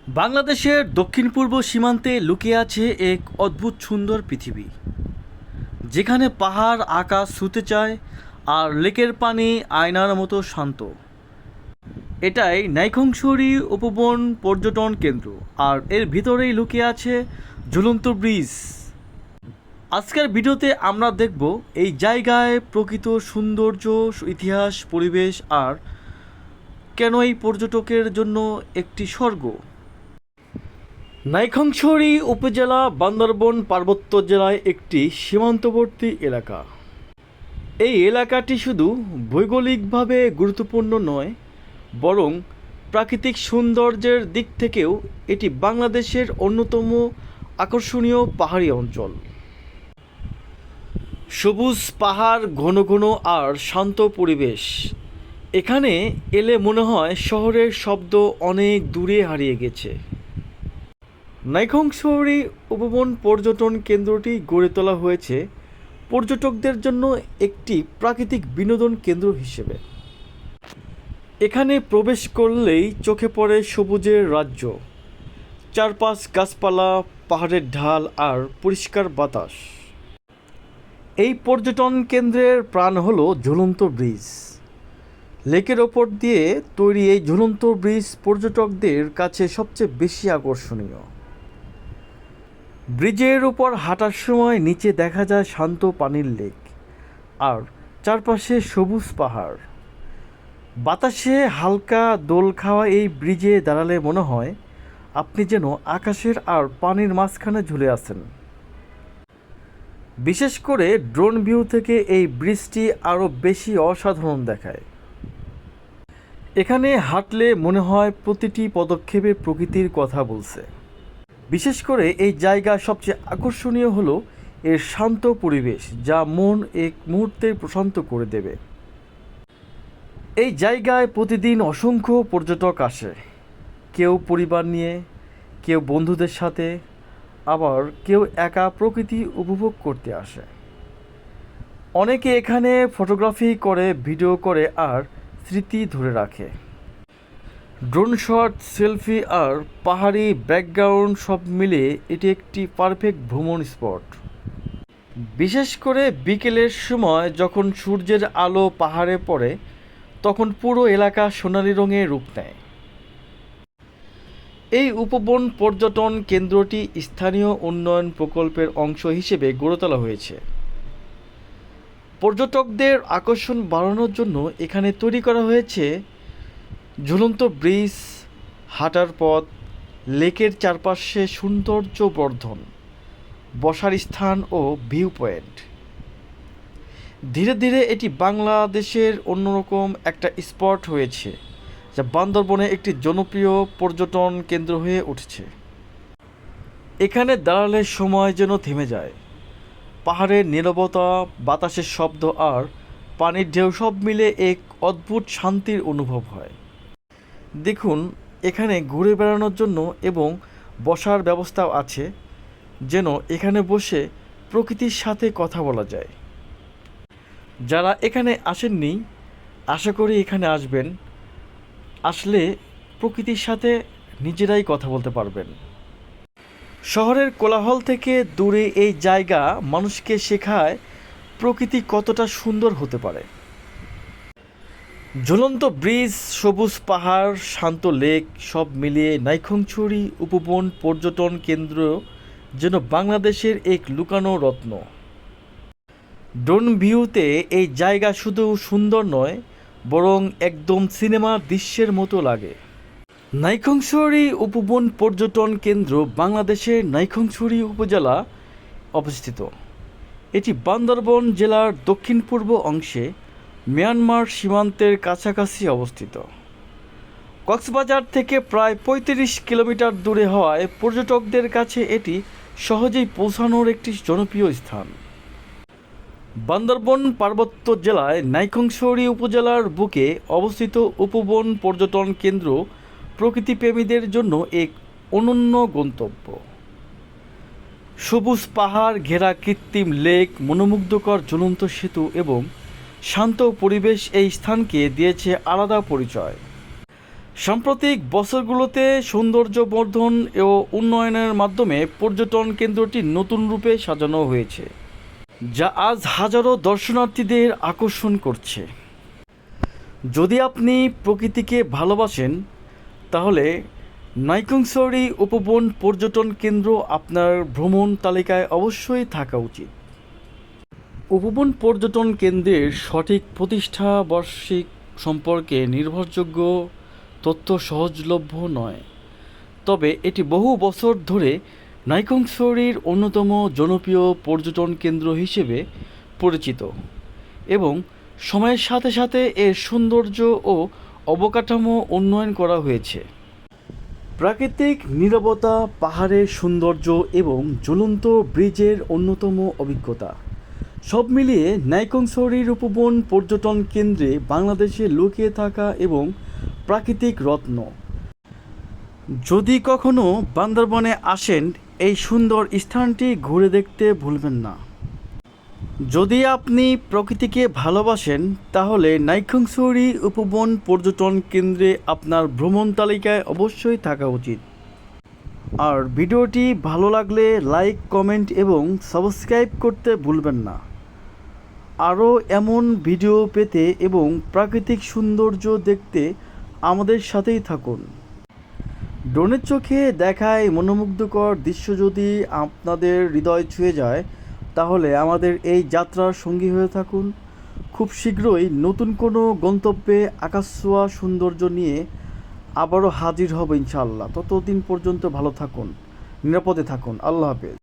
বাংলাদেশের দক্ষিণ পূর্ব সীমান্তে লুকিয়ে আছে এক অদ্ভুত সুন্দর পৃথিবী, যেখানে পাহাড় আকাশ ছুঁতে চায় আর লেকের পানি আয়নার মতো শান্ত। এটাই নাইক্ষ্যংছড়ি উপবন পর্যটন কেন্দ্র, আর এর ভিতরেই লুকিয়ে আছে ঝুলন্ত ব্রিজ। আজকের ভিডিওতে আমরা দেখব এই জায়গায় প্রকৃত সৌন্দর্য, ইতিহাস, পরিবেশ আর কেন এই পর্যটকের জন্য একটি স্বর্গ। নাইক্ষ্যংছড়ি উপজেলা বান্দরবান পার্বত্য জেলায় একটি সীমান্তবর্তী এলাকা। এই এলাকাটি শুধু ভৌগোলিকভাবে গুরুত্বপূর্ণ নয়, বরং প্রাকৃতিক সৌন্দর্যের দিক থেকেও এটি বাংলাদেশের অন্যতম আকর্ষণীয় পাহাড়ি অঞ্চল। সবুজ পাহাড়, ঘন ঘন আর শান্ত পরিবেশ। এখানে এলে মনে হয় শহরের শব্দ অনেক দূরে হারিয়ে গেছে। নাইক্ষ্যংছড়ি উপবন পর্যটন কেন্দ্রটি গড়ে তোলা হয়েছে পর্যটকদের জন্য একটি প্রাকৃতিক বিনোদন কেন্দ্র হিসেবে। এখানে প্রবেশ করলেই চোখে পড়ে সবুজের রাজ্য, চারপাশ গাছপালা, পাহাড়ের ঢাল আর পরিষ্কার বাতাস। এই পর্যটন কেন্দ্রের প্রাণ হলো ঝুলন্ত ব্রিজ। লেকের ওপর দিয়ে তৈরি এই ঝুলন্ত ব্রিজ পর্যটকদের কাছে সবচেয়ে বেশি আকর্ষণীয়। ব্রিজের উপর হাঁটার সময় নিচে দেখা যায় শান্ত পানির লেক আর চারপাশে সবুজ পাহাড়। বাতাসে হালকা দোল খাওয়া এই ব্রিজে দাঁড়ালে মনে হয় আপনি যেন আকাশের আর পানির মাঝখানে ঝুলে আছেন। বিশেষ করে ড্রোন ভিউ থেকে এই ব্রিজটি আরও বেশি অসাধারণ দেখায়। এখানে হাঁটলে মনে হয় প্রতিটি পদক্ষেপে প্রকৃতির কথা বলছে। বিশেষ করে এই জায়গা সবচেয়ে আকর্ষণীয় হলো এর শান্ত পরিবেশ, যা মন এক মুহূর্তে প্রশান্ত করে দেবে। এই জায়গায় প্রতিদিন অসংখ্য পর্যটক আসে, কেউ পরিবার নিয়ে, কেউ বন্ধুদের সাথে, আবার কেউ একা প্রকৃতি উপভোগ করতে আসে। অনেকে এখানে ফটোগ্রাফি করে, ভিডিও করে আর স্মৃতি ধরে রাখে। ড্রোন শট, সেলফি আর পাহাড়ি ব্যাকগ্রাউন্ড সব মিলে এটি একটি পারফেক্ট ভ্রমণ স্পট। বিশেষ করে বিকেলের সময় যখন সূর্যের আলো পাহাড়ে পড়ে, তখন পুরো এলাকা সোনালি রঙে রূপ নেয়। এই উপবন পর্যটন কেন্দ্রটি স্থানীয় উন্নয়ন প্রকল্পের অংশ হিসেবে গড়ে তোলা হয়েছে। পর্যটকদের আকর্ষণ বাড়ানোর জন্য এখানে তৈরি করা হয়েছে ঝুলন্ত ব্রিজ, হাঁটার পথ, লেকের চারপাশে সৌন্দর্য বর্ধন, বসার স্থান ও ভিউ পয়েন্ট। ধীরে ধীরে এটি বাংলাদেশের অন্যরকম একটা স্পট হয়েছে, যা বান্দরবনে একটি জনপ্রিয় পর্যটন কেন্দ্র হয়ে উঠেছে। এখানে দাঁড়ালে সময় যেন থেমে যায়। পাহাড়ের নীরবতা, বাতাসের শব্দ আর পানির ঢেউ সব মিলে এক অদ্ভুত শান্তির অনুভব হয়। দেখুন, এখানে ঘুরে বেড়ানোর জন্য এবং বসার ব্যবস্থাও আছে, যেন এখানে বসে প্রকৃতির সাথে কথা বলা যায়। যারা এখানে আসেননি, আশা করি এখানে আসবেন। আসলে প্রকৃতির সাথে নিজেরাই কথা বলতে পারবেন। শহরের কোলাহল থেকে দূরে এই জায়গা মানুষকে শেখায় প্রকৃতি কতটা সুন্দর হতে পারে। ঝুলন্ত ব্রিজ, সবুজ পাহাড়, শান্ত লেক সব মিলিয়ে নাইক্ষ্যংছড়ি উপবন পর্যটন কেন্দ্র যেন বাংলাদেশের এক লুকানো রত্ন। ড্রোন ভিউতে এই জায়গা শুধু সুন্দর নয়, বরং একদম সিনেমার দৃশ্যের মতো লাগে। নাইক্ষ্যংছড়ি উপবন পর্যটন কেন্দ্র বাংলাদেশের নাইক্ষ্যংছড়ি উপজেলা অবস্থিত। এটি বান্দরবান জেলার দক্ষিণ পূর্ব অংশে মিয়ানমার সীমান্তের কাছাকাছি অবস্থিত। কক্সবাজার থেকে প্রায় ৩৫ কিলোমিটার দূরে হওয়ায় পর্যটকদের কাছে এটি সহজেই পৌঁছানোর একটি জনপ্রিয় স্থান। বান্দরবান পার্বত্য জেলায় নাইক্ষ্যংছড়ি উপজেলার বুকে অবস্থিত উপবন পর্যটন কেন্দ্র প্রকৃতিপ্রেমীদের জন্য এক অনন্য গন্তব্য। সবুজ পাহাড় ঘেরা কৃত্রিম লেক, মনোমুগ্ধকর ঝুলন্ত সেতু এবং শান্ত পরিবেশ এই স্থানকে দিয়েছে আলাদা পরিচয়। সাম্প্রতিক বছরগুলোতে সৌন্দর্য বর্ধন ও উন্নয়নের মাধ্যমে পর্যটন কেন্দ্রটি নতুন রূপে সাজানো হয়েছে, যা আজ হাজারো দর্শনার্থীদের আকর্ষণ করছে। যদি আপনি প্রকৃতিকে ভালোবাসেন, তাহলে নাইক্ষ্যংছড়ি উপবন পর্যটন কেন্দ্র আপনার ভ্রমণ তালিকায় অবশ্যই থাকা উচিত। উপবন পর্যটন কেন্দ্রের সঠিক প্রতিষ্ঠা বার্ষিক সম্পর্কে নির্ভরযোগ্য তথ্য সহজলভ্য নয়, তবে এটি বহু বছর ধরে নাইক্ষ্যংছড়ির অন্যতম জনপ্রিয় পর্যটন কেন্দ্র হিসেবে পরিচিত এবং সময়ের সাথে সাথে এর সৌন্দর্য ও অবকাঠামো উন্নয়ন করা হয়েছে। প্রাকৃতিক নীরবতা, পাহাড়ের সৌন্দর্য এবং ঝুলন্ত ব্রিজের অন্যতম অভিজ্ঞতা সব মিলিয়ে নাইক্ষ্যংছড়ির উপবন পর্যটন কেন্দ্রে বাংলাদেশে লুকিয়ে থাকা এবং প্রাকৃতিক রত্ন। যদি কখনো বান্দরবনে আসেন, এই সুন্দর স্থানটি ঘুরে দেখতে ভুলবেন না। যদি আপনি প্রকৃতিকে ভালোবাসেন, তাহলে নাইক্ষ্যংছড়ি উপবন পর্যটন কেন্দ্রে আপনার ভ্রমণ তালিকায় অবশ্যই থাকা উচিত। আর ভিডিওটি ভালো লাগলে লাইক, কমেন্ট এবং সাবস্ক্রাইব করতে ভুলবেন না। আরও এমন ভিডিও পেতে এবং প্রাকৃতিক সৌন্দর্য দেখতে আমাদের সাথেই থাকুন। ড্রোনের চোখে দেখায় মনোমুগ্ধকর দৃশ্য যদি আপনাদের হৃদয় ছুঁয়ে যায়, তাহলে আমাদের এই যাত্রার সঙ্গী হয়ে থাকুন। খুব শীঘ্রই নতুন কোনো গন্তব্যে আকাশছোঁয়া সৌন্দর্য নিয়ে আবারও হাজির হব ইনশাআল্লাহ। ততদিন পর্যন্ত ভালো থাকুন, নিরাপদে থাকুন। আল্লাহ হাফেজ।